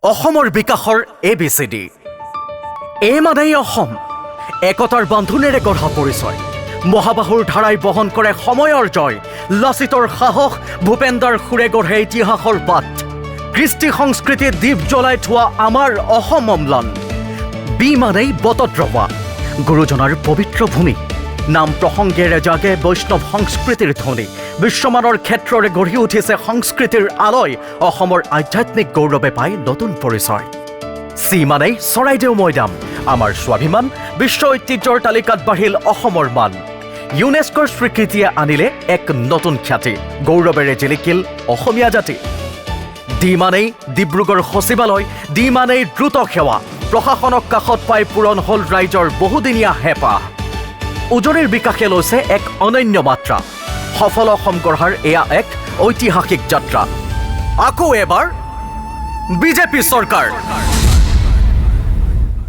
অসমৰ বিকাশৰ ABCD এই মানেই অসম একতাৰ বান্ধোনেৰে গঢ়া পৰিচয় মহাবাহুৰ ধাৰাই বহন কৰে সময়ৰ জয় লাচিতৰ সাহস ভূপেন্দ্ৰৰ সুৰে গঢ়ে ইতিহাসৰ পাত কৃষ্টি সংস্কৃতি দ্বীপ জ্বলাই থোৱা আমাৰ অসম অম্লান বি মানেই বটদ্ৰৱা গুৰুজনাৰ পবিত্ৰ ভূমি নাম প্ৰসংগেৰে জাগে বৈষ্ণৱ সংস্কৃতিৰ ধ্বনি বিশ্বমানৰ ক্ষেত্ৰৰে গঢ়ি উঠিছে সংস্কৃতিৰ আলয় অসমৰ আধ্যাত্মিক গৌৰৱে পাই নতুন পৰিচয় চি মানেই চৰাইদেউ মৈদাম আমাৰ স্বাভিমান বিশ্ব ঐতিহ্যৰ তালিকাত বাঢ়িল অসমৰ মান ইউনেস্কোৰ স্বীকৃতিয়ে আনিলে এক নতুন খ্যাতি গৌৰৱেৰে জিলিকিল অসমীয়া জাতি ডি মানেই ডিব্ৰুগড় সচিবালয় ডি মানেই দ্ৰুত সেৱা প্ৰশাসনক কাষত পাই পূৰণ হ'ল ৰাইজৰ বহুদিনীয়া হেঁপাহ উজনিৰ বিকাশে লৈছে এক অনন্য মাত্ৰা সফল অসম গঢ়াৰ এয়া এক ঐতিহাসিক যাত্ৰা আকৌ এবাৰ বিজেপি চৰকাৰ